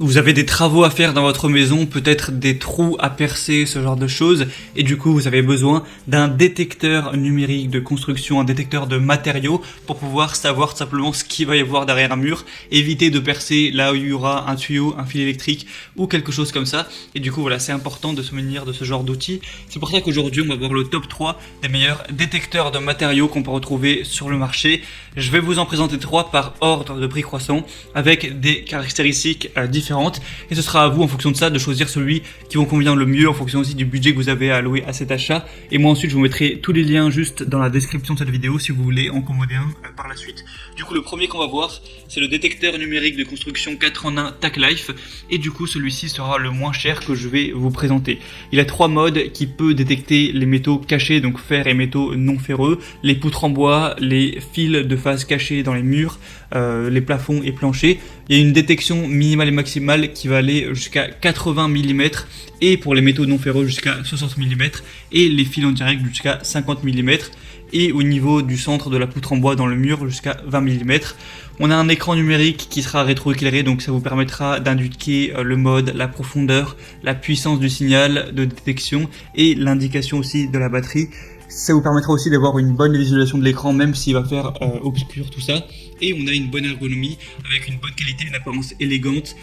Vous avez des travaux à faire dans votre maison, peut-être des trous à percer, ce genre de choses, et du coup vous avez besoin d'un détecteur numérique de construction, un détecteur de matériaux pour pouvoir savoir tout simplement ce qu'il va y avoir derrière un mur, éviter de percer là où il y aura un tuyau, un fil électrique ou quelque chose comme ça. Et du coup voilà, c'est important de se munir de ce genre d'outils. C'est pour ça qu'aujourd'hui on va voir le top 3 des meilleurs détecteurs de matériaux qu'on peut retrouver sur le marché. Je vais vous en présenter 3 par ordre de prix croissant avec des caractéristiques différentes. Et ce sera à vous en fonction de ça de choisir celui qui vous convient le mieux en fonction aussi du budget que vous avez à allouer à cet achat. Et moi ensuite je vous mettrai tous les liens juste dans la description de cette vidéo si vous voulez en commander un par la suite. Du coup le premier qu'on va voir c'est le détecteur numérique de construction 4 en 1 TAClife, et du coup celui-ci sera le moins cher que je vais vous présenter. Il a 3 modes qui peut détecter les métaux cachés, donc fer et métaux non ferreux, les poutres en bois, les fils de phase cachés dans les murs, les plafonds et planchers. Il y a une détection minimale et maximale qui va aller jusqu'à 80 mm, et pour les métaux non ferreux jusqu'à 60 mm, et les fils en direct jusqu'à 50 mm, et au niveau du centre de la poutre en bois dans le mur jusqu'à 20 mm. On a un écran numérique qui sera rétroéclairé, donc ça vous permettra d'indiquer le mode, la profondeur, la puissance du signal de détection et l'indication aussi de la batterie. Ça vous permettra aussi d'avoir une bonne visualisation de l'écran même s'il va faire obscur tout ça. Et on a une bonne ergonomie avec une bonne qualité, une apparence élégante,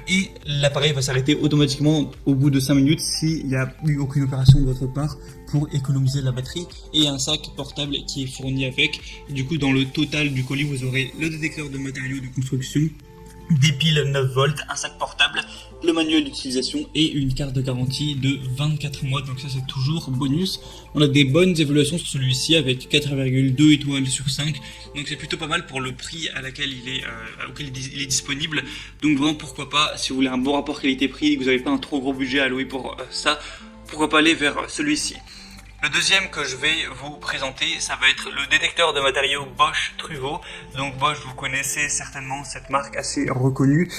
et l'appareil va s'arrêter automatiquement au bout de 5 minutes s'il n'y a eu aucune opération de votre part pour économiser la batterie, et un sac portable qui est fourni avec. Et du coup dans le total du colis vous aurez le détecteur de matériaux de construction, des piles 9 volts, un sac portable, le manuel d'utilisation et une carte de garantie de 24 mois, donc ça c'est toujours bonus. On a des bonnes évaluations sur celui-ci avec 4,2 étoiles sur 5, donc c'est plutôt pas mal pour le prix auquel il est disponible. Donc vraiment pourquoi pas, si vous voulez un bon rapport qualité-prix et que vous n'avez pas un trop gros budget à allouer pour ça, pourquoi pas aller vers celui-ci. Le deuxième que je vais vous présenter, ça va être le détecteur de matériaux Bosch Truveau. Donc Bosch, vous connaissez certainement cette marque assez reconnue.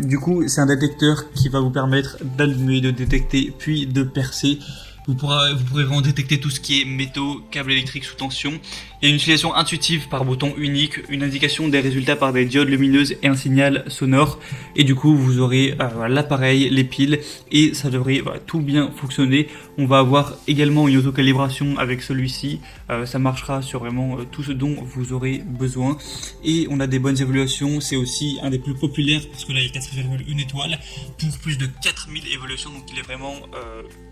Du coup, c'est un détecteur qui va vous permettre d'allumer, de détecter, puis de percer. Vous pourrez vraiment détecter tout ce qui est métaux, câbles électriques sous tension. Il y a une utilisation intuitive par bouton unique, une indication des résultats par des diodes lumineuses et un signal sonore. Et du coup, vous aurez l'appareil, les piles, et ça devrait tout bien fonctionner. On va avoir également une autocalibration avec celui-ci. Ça marchera sur vraiment tout ce dont vous aurez besoin. Et on a des bonnes évaluations. C'est aussi un des plus populaires parce que là, il y a 4,1 étoiles pour plus de 4000 évaluations. Donc il est vraiment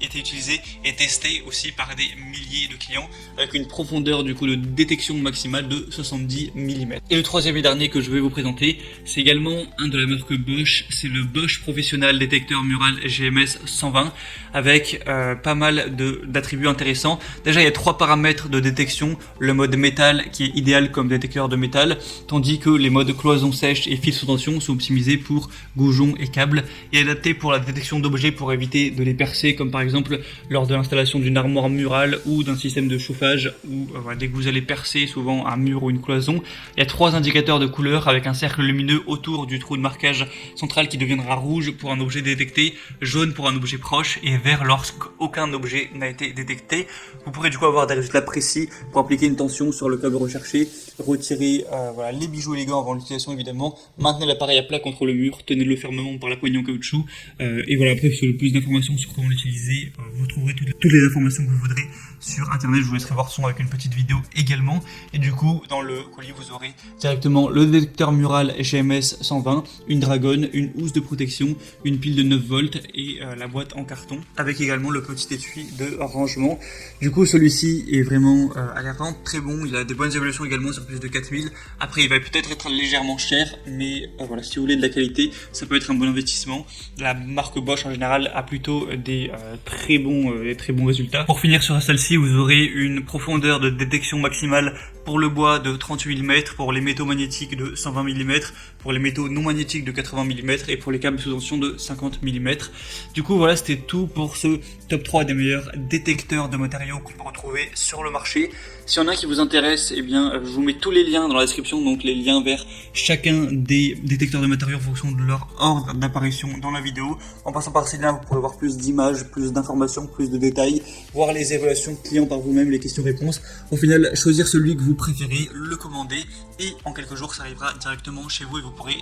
été utilisé et testé aussi par des milliers de clients avec une profondeur du coup de détection maximale de 70 mm. Et le troisième et dernier que je vais vous présenter, c'est également un de la marque Bosch, c'est le Bosch Professional Détecteur Mural GMS 120 avec pas mal d'attributs intéressants. Déjà il y a 3 paramètres de détection, le mode métal qui est idéal comme détecteur de métal, tandis que les modes cloison sèche et fils sous tension sont optimisés pour goujons et câbles et adaptés pour la détection d'objets pour éviter de les percer, comme par exemple lors de l'installation d'une armoire murale ou d'un système de chauffage où dès que vous allez percer souvent un mur ou une cloison. Il y a 3 indicateurs de couleur avec un cercle lumineux autour du trou de marquage central qui deviendra rouge pour un objet détecté, jaune pour un objet proche et vert lorsqu'aucun objet n'a été détecté. Vous pourrez du coup avoir des résultats précis pour appliquer une tension sur le câble recherché, retirer les bijoux élégants avant l'utilisation évidemment, maintenez l'appareil à plat contre le mur, tenez-le fermement par la poignée en caoutchouc, et voilà, après si vous voulez plus d'informations sur comment l'utiliser, vous trouverez toutes les informations que vous voudrez sur internet. Je vous laisserai voir son avec une petite vidéo également. Et du coup dans le colis vous aurez directement le détecteur mural GMS 120, une dragonne, une housse de protection, une pile de 9 volts et la boîte en carton avec également le petit étui de rangement. Du coup celui-ci est vraiment très bon, il a des bonnes évaluations également sur plus de 4000. Après il va peut-être être légèrement cher, mais si vous voulez de la qualité ça peut être un bon investissement. La marque Bosch en général a plutôt des très bons résultats. Pour finir sur celle-ci, vous aurez une profondeur de détection maximale pour le bois de 38 mm, pour les métaux magnétiques de 120 mm, pour les métaux non magnétiques de 80 mm et pour les câbles sous tension de 50 mm. Du coup voilà, c'était tout pour ce top 3 des meilleurs détecteurs de matériaux qu'on peut retrouver sur le marché. S'il y en a qui vous intéresse, je vous mets tous les liens dans la description, donc les liens vers chacun des détecteurs de matériaux en fonction de leur ordre d'apparition dans la vidéo. En passant par ces liens, vous pourrez voir plus d'images, plus d'informations, plus de détails, voir les évaluations clients par vous-même, les questions-réponses. Au final, choisir celui que vous préférez, le commander et en quelques jours ça arrivera directement chez vous et vous pourrez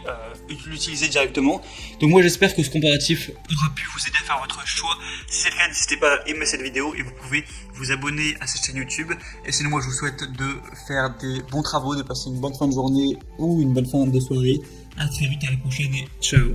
l'utiliser directement. Donc moi j'espère que ce comparatif aura pu vous aider à faire votre choix. Si c'est le cas, n'hésitez pas à aimer cette vidéo et vous pouvez vous abonner à cette chaîne YouTube. Et sinon moi je vous souhaite de faire des bons travaux, de passer une bonne fin de journée ou une bonne fin de soirée. À très vite, à la prochaine et ciao.